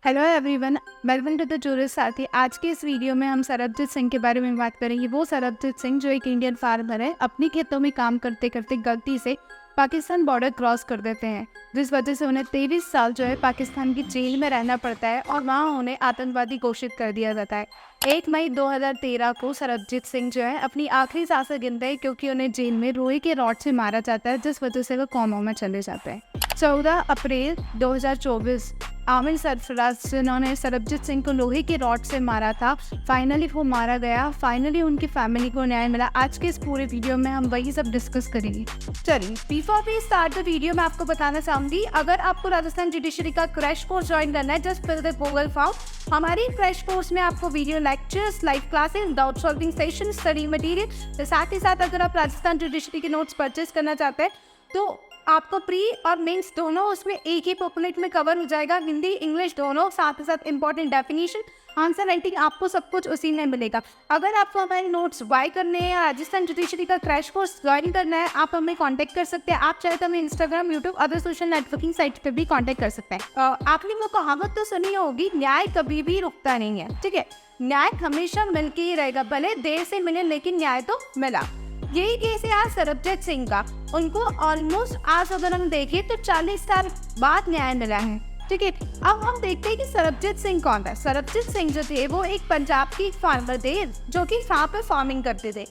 Hello everyone, welcome to the tourist Saathi. आज के इस वीडियो में हम सरबजीत सिंह के बारे में बात करेंगे। वो सरबजीत सिंह जो एक इंडियन फार्मर है, अपनी खेतों में काम करते करते गलती से पाकिस्तान बॉर्डर क्रॉस कर देते हैं, जिस वजह से उन्हें 23 साल जो है पाकिस्तान की जेल में रहना पड़ता है और वहाँ उन्हें आतंकवादी घोषित कर दिया जाता है। 1 मई 2013 को सरबजीत सिंह जो है अपनी आखिरी सांसें गिनते हैं, क्योंकि उन्हें जेल में लोहे के रॉड से मारा जाता है, जिस वजह से वो कोमा में चले जाते हैं। 14 अप्रैल 2024 आमिर सरफराज, जिन्होंने सरबजीत सिंह को लोहे के रॉड से मारा था, फाइनली वो मारा गया। फाइनली उनकी फैमिली को न्याय मिला। आज के इस पूरे वीडियो में हम वही सब डिस्कस करेंगे। चलिए, before we start the video मैं आपको बताना चाहूंगी, अगर आपको राजस्थान जुडिशरी का क्रैश कोर्स ज्वाइन करना है, just fill the Google form. हमारी क्रैश कोर्स में आपको video lectures, live classes, doubt solving session, study material, साथ ही साथ अगर आप राजस्थान जुडिशरी के नोट्स परचेज करना चाहते हैं तो आपको प्री और मेंस दोनों उसमें एक ही पॉपुलेट में कवर हो जाएगा। हिंदी इंग्लिश दोनों, साथ ही साथ इंपॉर्टेंट डेफिनेशन, आंसर राइटिंग, आपको सब कुछ उसी में मिलेगा। अगर आपको हमारे नोट्स बाय करने हैं या राजस्थान जुडिशरी का क्रैश कोर्स ज्वाइन करना है, आप हमें कांटेक्ट कर सकते हैं। आप चाहे तो हमें Instagram, YouTube, other social networking site पे भी कांटेक्ट कर सकते हैं। आपने वो कहावत तो सुनी होगी, न्याय कभी भी रुकता नहीं है। ठीक है, न्याय हमेशा मिलके ही रहेगा, भले देर से मिले लेकिन न्याय तो मिला। यही केस है आज सरबजीत सिंह का। उनको ऑलमोस्ट आज अगर हम देखें तो 40 साल बाद न्याय मिला है। ठीक है, अब हम देखते हैं कि सरबजीत सिंह कौन था। सरबजीत सिंह जो थे वो एक पंजाब की फार्मर थे, जो कि वहाँ पे फार्मिंग करते थे।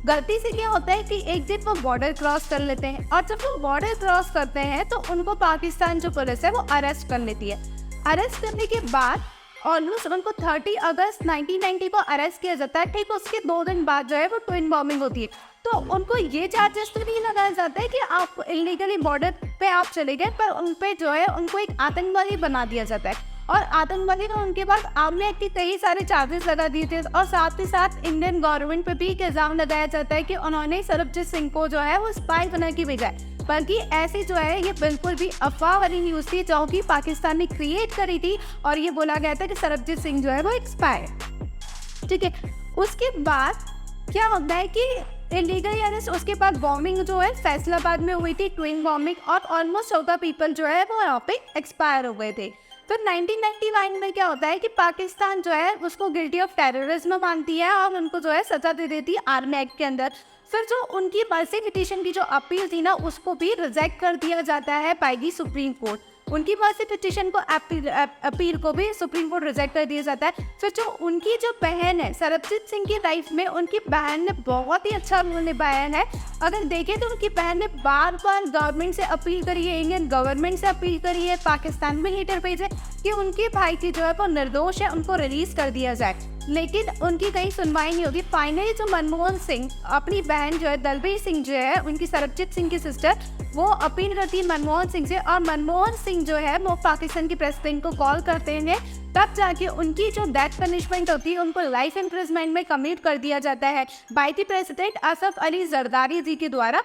गलती से क्या होता है कि एक दिन वो बॉर्डर क्रॉस कर लेते हैं, और जब वो बॉर्डर क्रॉस करते हैं तो उनको पाकिस्तान जो पुलिस है वो अरेस्ट कर लेती है। अरेस्ट करने के बाद ऑलमोस्ट उनको 30 अगस्त 1990 को अरेस्ट किया जाता है। ठीक, उसके 2 दिन बाद जो है वो ट्विन बॉम्बिंग होती है। तो उनको ये चार्जेस तो नहीं लगाया जाता है कि आप इलीगली बॉर्डर पे आप चले गए, पर उन पे जो है उनको एक आतंकवादी बना दिया जाता है, और आतंकवादी को उनके पास आर्मी एक्ट के कई सारे चार्जेस लगा दिए थे। और साथ ही साथ इंडियन गवर्नमेंट पे भी एक इल्जाम लगाया जाता है कि उन्होंने सरबजीत सिंह को जो है वो स्पाई बना के भेजा है, बल्कि ऐसी जो है ये बिल्कुल भी अफवाह वाली न्यूज़ थी जो कि पाकिस्तान ने क्रिएट करी थी, और ये बोला गया था कि सरबजीत सिंह जो है वो एक स्पाई है। ठीक है, उसके बाद क्या होता है कि इलीगल अरेस्ट, उसके बाद बॉम्बिंग जो है फैसलाबाद में हुई थी, ट्विन बॉम्बिंग, और ऑलमोस्ट 14 पीपल जो है वो यहाँ पे एक्सपायर हो गए थे। फिर 1999 में क्या होता है कि पाकिस्तान जो है उसको गिल्टी ऑफ टेररिज्म मानती है और उनको जो है सजा दे देती है आर्मी एक्ट के अंदर। फिर जो उनकी मर्सी पिटीशन की जो अपील थी ना, उसको भी रिजेक्ट कर दिया जाता है बाय दी सुप्रीम कोर्ट। उनकी मर्सी पिटीशन को अपील को भी सुप्रीम कोर्ट रिजेक्ट कर दिया जाता है। फिर जो उनकी जो बहन है सरबजीत सिंह की लाइफ में, उनकी बहन ने बहुत ही अच्छा रोल निभाया है। अगर देखें तो उनकी बहन ने बार बार गवर्नमेंट से अपील करी है, इंडियन गवर्नमेंट से अपील करी है, पाकिस्तान में हीटर भेजे कि उनके भाई की जो है वो निर्दोष है, उनको रिलीज कर दिया जाए, लेकिन उनकी कहीं सुनवाई नहीं होगी। फाइनली जो मनमोहन सिंह, अपनी बहन जो है दलबीर सिंह जो है उनकी सरबजीत सिंह की सिस्टर, वो अपील करती है मनमोहन सिंह से, और मनमोहन सिंह जो है वो पाकिस्तान के प्रेसिडेंट को कॉल करते हैं। तब जाके उनकी जो डेथ पनिशमेंट होती है उनको लाइफ इम्प्रिजमेंट में कमिट कर दिया जाता है by the president Asif Ali Zardari ji के द्वारा।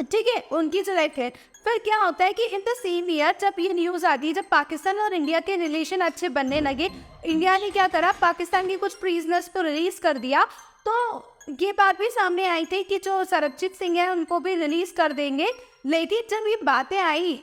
ठीक है, उनकी जो लाइफ है। फिर क्या होता है कि इन द सेम ईयर जब ये न्यूज़ आती है, जब पाकिस्तान और इंडिया के रिलेशन अच्छे बनने लगे, इंडिया ने क्या करा, पाकिस्तान के कुछ प्रिजनर्स को रिलीज कर दिया। तो ये बात भी सामने आई थी कि जो सरबजीत सिंह है उनको भी रिलीज कर देंगे। लेकिन जब ये बातें आई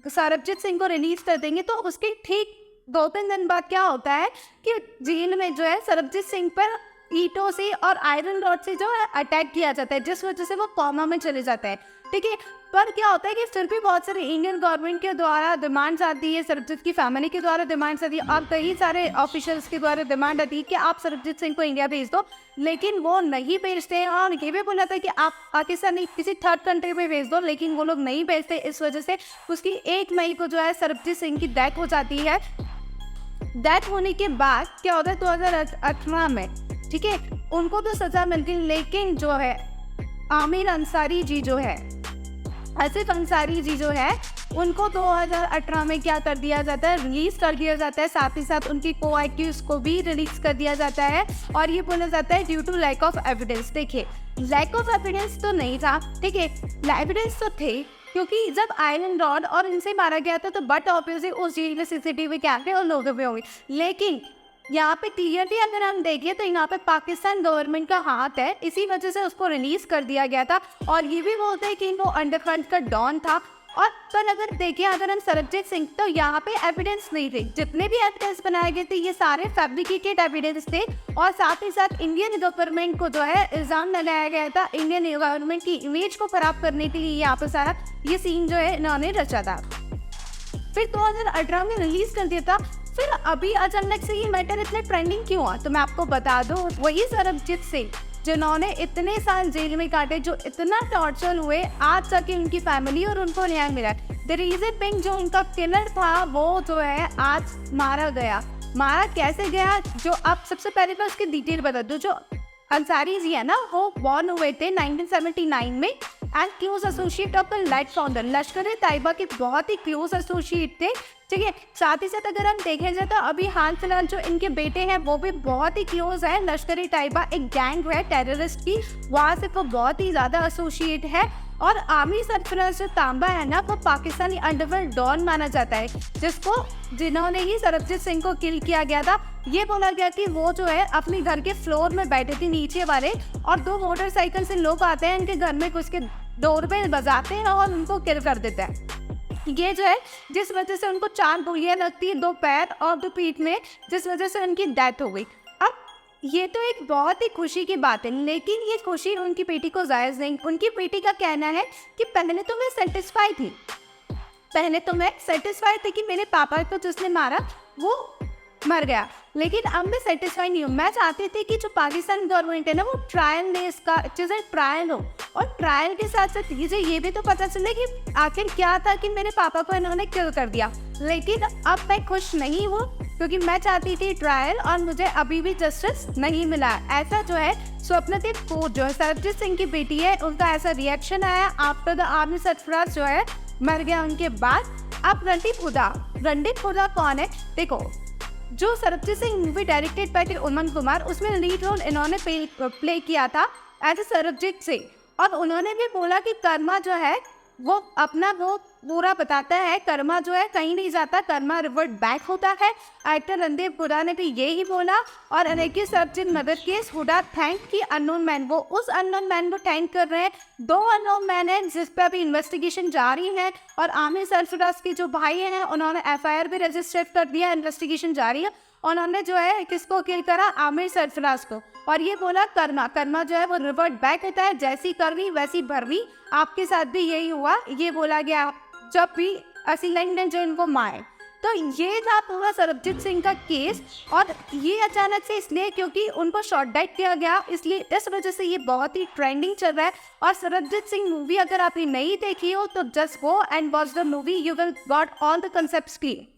सरबजीत सिंह को रिलीज कर देंगे, तो उसके ठीक 2-3 दिन बाद क्या होता है कि जेल में जो है सरबजीत सिंह पर ईंटों से और आयरन रॉड से जो है अटैक किया जाता है, जिस वजह से वो कोमा में चले जाता है। ठीक है, पर क्या होता है कि फिर भी बहुत सारे इंडियन गवर्नमेंट के द्वारा डिमांड्स आती है, सरबजीत की फैमिली के द्वारा डिमांड्स आती है, और कई सारे ऑफिशियल्स के द्वारा डिमांड आती है कि आप सरबजीत सिंह को इंडिया भेज दो, लेकिन वो नहीं भेजते हैं। और ये भी बोला था कि आप पाकिस्तान नहीं किसी थर्ड कंट्री में भेज दो, लेकिन वो लोग नहीं भेजते। इस वजह से उसकी 1 मई को जो है सरबजीत सिंह की डेथ हो जाती है। डेथ होने के बाद क्या होता है 2018 में, ठीक है, उनको तो सजा मिलती, लेकिन जो है आमिर अंसारी जी जो है, आसिफ अंसारी जी जो है, उनको 2018 में क्या कर दिया जाता है, रिलीज कर दिया जाता है। साथ ही साथ उनकी को एक्यूज को भी रिलीज कर दिया जाता है, और ये बोला जाता है due to lack of evidence. देखिए, लैक ऑफ एविडेंस तो नहीं था, ठीक है, एविडेंस तो थे, क्योंकि जब आयरन रॉड और इनसे मारा गया था तो बट ऑब्वियसली उस जेल में सीसीटीवी कैमरे और लोगों पे होंगे। लेकिन यहाँ पे क्लियरली अगर हम देखिए तो यहाँ पे पाकिस्तान गवर्नमेंट का हाथ है, इसी वजह से उसको रिलीज कर दिया गया था। और ये भी बोलते हैं कि वो अंडरवर्ल्ड का डॉन था, और पर अगर देखें अगर हम सरबजीत सिंह, तो यहाँ पे एविडेंस नहीं थे, जितने भी एविडेंस बनाए गए थे ये सारे फैब्रिकेटेड एविडेंस थे। और साथ ही साथ इंडियन गवर्नमेंट को जो है इल्ज़ाम लगाया गया था, इंडियन गवर्नमेंट की इमेज को खराब करने के लिए यहाँ पे सारा ये सीन जो है इन्होंने रचा था। फिर 2018 में रिलीज कर दिया था। फिर अभी अचानक से ये मैटर इतने ट्रेंडिंग क्यों हुआ, तो मैं आपको बता दूं, वही सरबजीत सिंह जिन्होंने इतने साल जेल में काटे, जो इतना टॉर्चर हुए, आज जाके उनकी फैमिली और उनको न्याय मिला। द रीजन बिंग जो उनका किलर था वो जो है आज मारा गया। मारा कैसे गया, जो आप सबसे पहले मैं उसकी डिटेल बता दूं। जो अंसारी जी है ना, वो बॉर्न हुए थे 1979 में and close associate of the light founder, Lashkar-e-Taiba के बहुत ही क्लोज एसोसिएट थे। ठीक है, साथ ही साथ अगर हम देखें जाए तो अभी हाल फिलहाल जो इनके बेटे हैं वो भी बहुत ही क्लोज है। लश्कर-ए-तैयबा एक गैंग है टेररिस्ट की, वहाँ से वो बहुत ही ज़्यादा एसोसिएट है। और आमिर सरफराज जो तांबा है ना, वो पाकिस्तानी अंडरवर्ल्ड डॉन माना जाता है, जिन्होंने ही सरबजीत सिंह को किल किया गया था। ये बोला गया कि वो जो है अपने घर के फ्लोर में बैठे थे नीचे वाले, और 2 मोटरसाइकिल से लोग आते हैं, इनके घर में कुछ के डोरबेल बजाते हैं और उनको किल कर देते हैं। ये जो है जिस वजह से उनको 4 गोलियां लगती है, 2 पैर और 2 पीठ में, जिस वजह से उनकी डेथ हो गई। अब ये तो एक बहुत ही खुशी की बात है, लेकिन ये खुशी उनकी बेटी को जायज़ नहीं। उनकी बेटी का कहना है कि पहले तो मैं सेटिस्फाई थी, कि मेरे पापा को जिसने मारा वो मर गया, लेकिन अब मैं सेटिस्फाई नहीं हूँ। मैं चाहती थी कि जो पाकिस्तान गवर्नमेंट है ना, वो ट्रायल दे, इसका चीज़ें ट्रायल हो, और ट्रायल के साथ साथ मुझे ये भी तो पता चले कि आखिर क्या था कि मेरे पापा को इन्होंने किल कर दिया। लेकिन अब मैं खुश नहीं हूँ, क्योंकि मैं चाहती थी ट्रायल, और मुझे अभी भी जस्टिस नहीं मिला। ऐसा जो है स्वप्नदीप कौर जो है सरबजीत सिंह की बेटी है, उनका ऐसा रिएक्शन आया आफ्टर द आमिर सरफराज जो है मर गया उनके बाद। अब रणदीप हुडा कौन है? देखो, जो Sarabjit Singh movie directed by उमन कुमार, उसमें लीड रोल इन्होंने प्ले किया था एज ए सरबजीत सिंह। और उन्होंने भी बोला कि कर्मा जो है वो अपना वो पूरा बताता है, कर्मा जो है कहीं नहीं जाता, कर्मा रिवर्ट बैक होता है। एक्टर रणदीप हुडा ने भी यही बोला। और अनेकी सरबजीत मदर केस हुडा थैंक की अननोन मैन, वो उस अननोन मैन को थैंक कर रहे हैं। 2 अननोन मैन हैं जिस पे अभी इन्वेस्टिगेशन जारी है, और आमिर सरफराज के जो भाई हैं उन्होंने FIR भी रजिस्टर कर दिया, इन्वेस्टिगेशन जारी है। उन्होंने जो है किसको किल करा? आमिर सरफराज को। और ये बोला कर्मा जो है वो रिवर्ट बैक होता है, जैसी करनी वैसी भरनी, आपके साथ भी यही हुआ, ये बोला गया जब भी असीलेंट ने जो इनको मारे। तो ये था पूरा सरबजीत सिंह का केस। और ये अचानक से इसलिए क्योंकि उनको शॉर्ट डाइट किया गया, इसलिए इस वजह से ये बहुत ही ट्रेंडिंग चल रहा है। और सरबजीत सिंह मूवी अगर आपने नहीं देखी हो तो just go and watch the movie, you will got all the concepts clear.